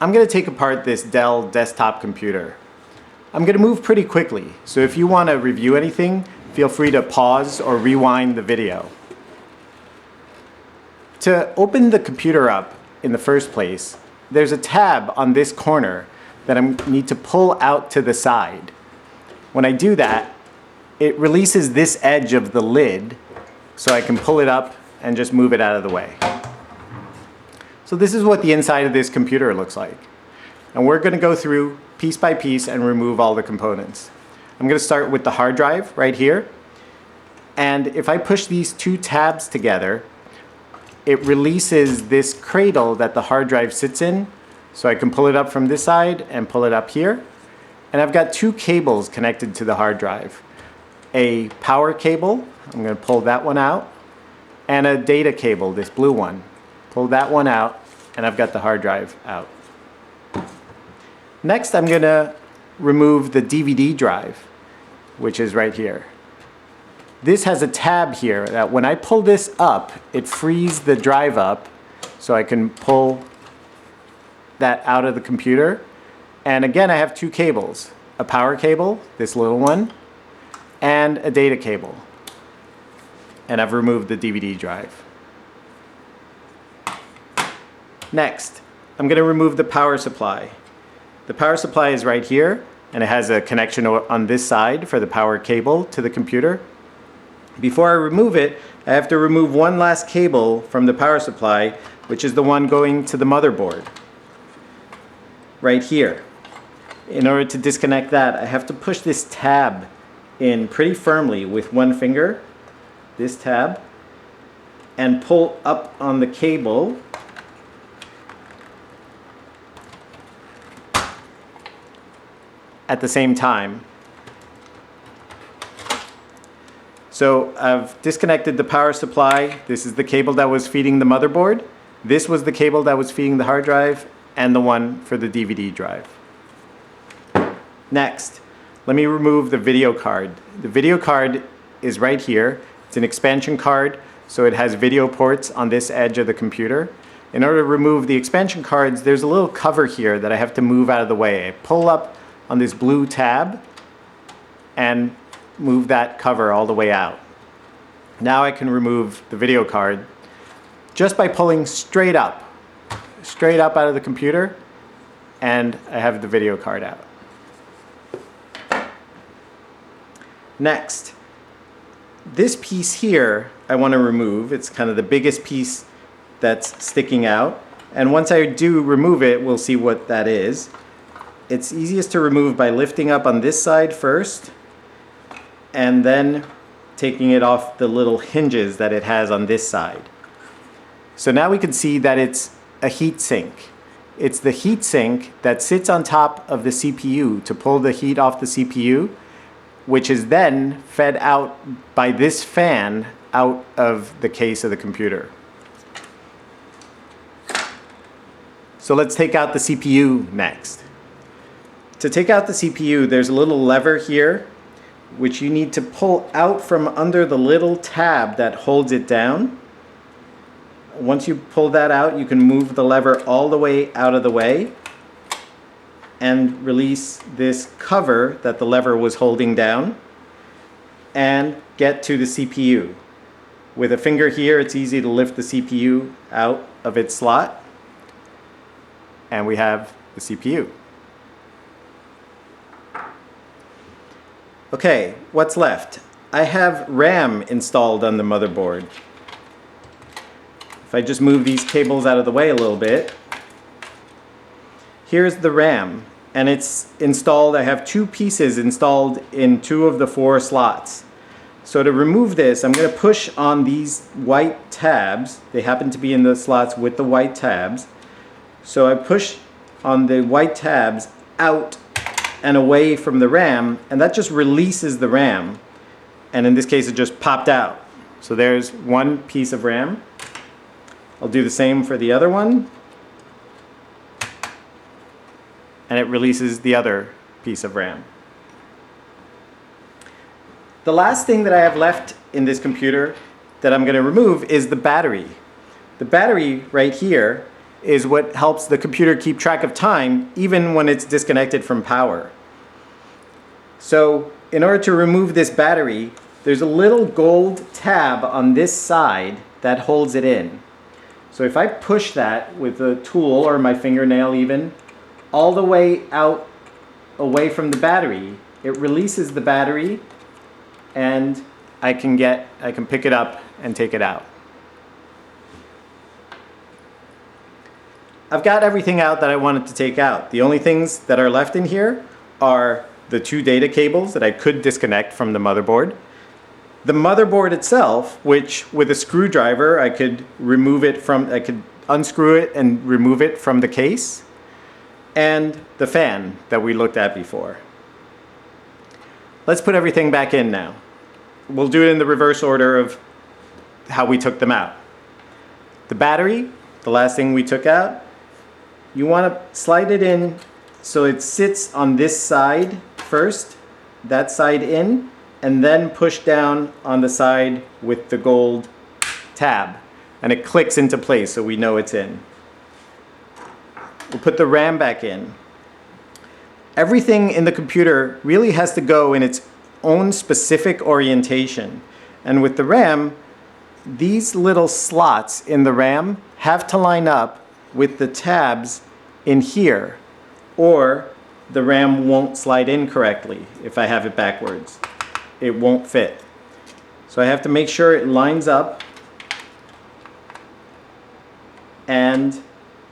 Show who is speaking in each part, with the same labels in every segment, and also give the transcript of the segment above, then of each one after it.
Speaker 1: I'm going to take apart this Dell desktop computer. I'm going to move pretty quickly, so if you want to review anything, feel free to pause or rewind the video. To open the computer up in the first place, there's a tab on this corner that I need to pull out to the side. When I do that, it releases this edge of the lid so I can pull it up and just move it out of the way. So this is what the inside of this computer looks like. And we're going to go through piece by piece and remove all the components. I'm going to start with the hard drive right here. And if I push these two tabs together, it releases this cradle that the hard drive sits in. So I can pull it up from this side and pull it up here. And I've got two cables connected to the hard drive. A power cable, I'm going to pull that one out, and a data cable, this blue one. Pull that one out, and I've got the hard drive out. Next, I'm going to remove the DVD drive, which is right here. This has a tab here that when I pull this up, it frees the drive up so I can pull that out of the computer. And again, I have two cables, a power cable, this little one, and a data cable. And I've removed the DVD drive. Next, I'm going to remove the power supply. The power supply is right here, and it has a connection on this side for the power cable to the computer. Before I remove it, I have to remove one last cable from the power supply, which is the one going to the motherboard. Right here. In order to disconnect that, I have to push this tab in pretty firmly with one finger, this tab, and pull up on the cable at the same time. So I've disconnected the power supply. This is the cable that was feeding the motherboard. This was the cable that was feeding the hard drive, and the one for the DVD drive. Next, let me remove the video card. The video card is right here. It's an expansion card, so it has video ports on this edge of the computer. In order to remove the expansion cards, there's a little cover here that I have to move out of the way. I pull up on this blue tab and move that cover all the way out. Now I can remove the video card just by pulling straight up out of the computer, and I have the video card out. Next, this piece here I want to remove. It's kind of the biggest piece that's sticking out, and once I do remove it, we'll see what that is. It's easiest to remove by lifting up on this side first and then taking it off the little hinges that it has on this side. So now we can see that it's a heat sink. It's the heat sink that sits on top of the CPU to pull the heat off the CPU, which is then fed out by this fan out of the case of the computer. So let's take out the CPU next. To take out the CPU, there's a little lever here which you need to pull out from under the little tab that holds it down. Once you pull that out, you can move the lever all the way out of the way and release this cover that the lever was holding down and get to the CPU. With a finger here, it's easy to lift the CPU out of its slot, and we have the CPU. Okay, what's left? I have RAM installed on the motherboard. If I just move these cables out of the way a little bit, here's the RAM, and it's installed. I have two pieces installed in 2 of the 4 slots. So to remove this, I'm going to push on these white tabs. They happen to be in the slots with the white tabs. So I push on the white tabs out and away from the RAM, and that just releases the RAM. And in this case, it just popped out. So there's one piece of RAM. I'll do the same for the other one. And it releases the other piece of RAM. The last thing that I have left in this computer that I'm going to remove is the battery. The battery right here is what helps the computer keep track of time even when it's disconnected from power. So in order to remove this battery, there's a little gold tab on this side that holds it in. So if I push that with a tool or my fingernail even, all the way out away from the battery, it releases the battery and I can pick it up and take it out. I've got everything out that I wanted to take out. The only things that are left in here are the two data cables that I could disconnect from the motherboard. The motherboard itself, which with a screwdriver I could unscrew it and remove it from the case, and the fan that we looked at before. Let's put everything back in now. We'll do it in the reverse order of how we took them out. The battery, the last thing we took out, you want to slide it in so it sits on this side first, that side in, and then push down on the side with the gold tab. And it clicks into place so we know it's in. We'll put the RAM back in. Everything in the computer really has to go in its own specific orientation. And with the RAM, these little slots in the RAM have to line up with the tabs in here, or the RAM won't slide in correctly if I have it backwards. It won't fit. So I have to make sure it lines up, and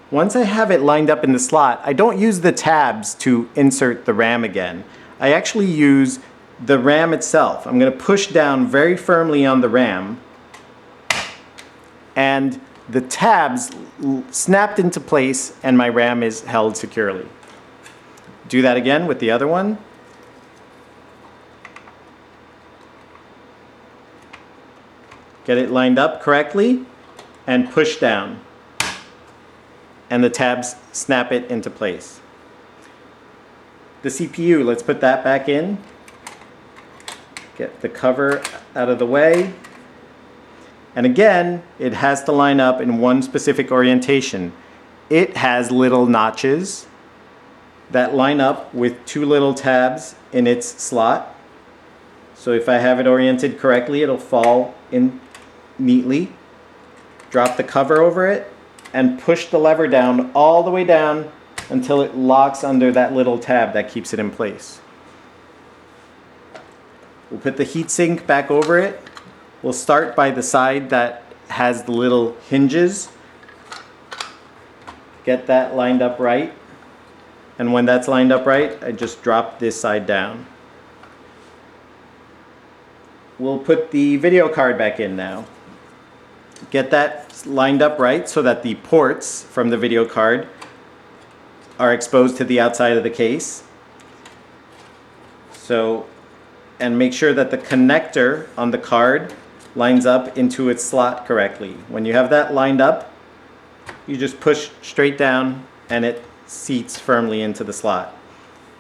Speaker 1: once I have it lined up in the slot, I don't use the tabs to insert the RAM again. I actually use the RAM itself. I'm going to push down very firmly on the RAM, and the tabs snapped into place and my RAM is held securely. Do that again with the other one. Get it lined up correctly and push down. And the tabs snap it into place. The CPU, let's put that back in. Get the cover out of the way. And again, it has to line up in one specific orientation. It has little notches that line up with two little tabs in its slot. So if I have it oriented correctly, it'll fall in neatly. Drop the cover over it and push the lever down all the way down until it locks under that little tab that keeps it in place. We'll put the heatsink back over it. We'll start by the side that has the little hinges. Get that lined up right. And when that's lined up right, I just drop this side down. We'll put the video card back in now. Get that lined up right so that the ports from the video card are exposed to the outside of the case. And make sure that the connector on the card lines up into its slot correctly. When you have that lined up, you just push straight down and it seats firmly into the slot.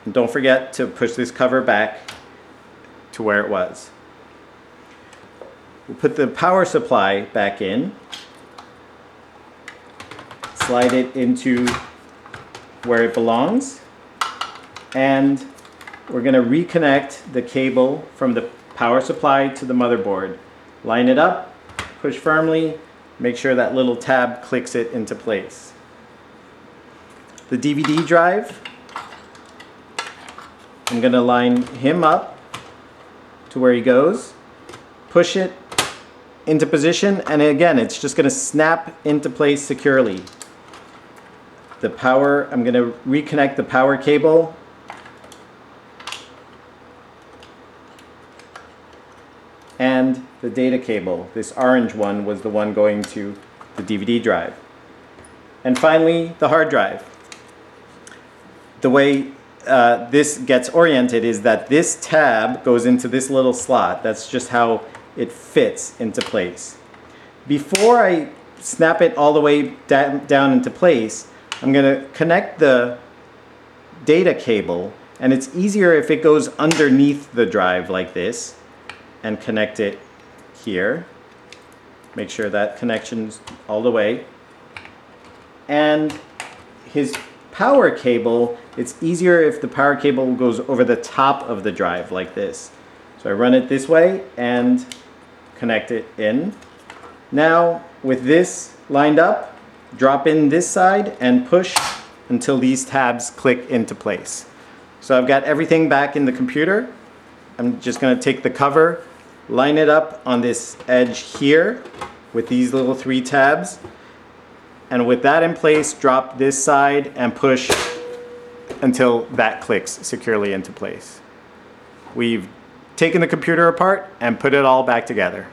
Speaker 1: And don't forget to push this cover back to where it was. We'll put the power supply back in, slide it into where it belongs, and we're going to reconnect the cable from the power supply to the motherboard. Line it up, push firmly, make sure that little tab clicks it into place. The DVD drive, I'm going to line him up to where he goes, push it into position, and again, it's just going to snap into place securely. The power, I'm going to reconnect the power cable. And the data cable. This orange one was the one going to the DVD drive. And finally, the hard drive. The way this gets oriented is that this tab goes into this little slot. That's just how it fits into place. Before I snap it all the way down into place, I'm going to connect the data cable, and it's easier if it goes underneath the drive like this, and connect it here. Make sure that connection's all the way. and his power cable, it's easier if the power cable goes over the top of the drive like this. So I run it this way and connect it in. Now with this lined up, drop in this side and push until these tabs click into place. So I've got everything back in the computer. I'm just going to take the cover, line it up on this edge here with these little 3 tabs. And with that in place, drop this side and push until that clicks securely into place. We've taken the computer apart and put it all back together.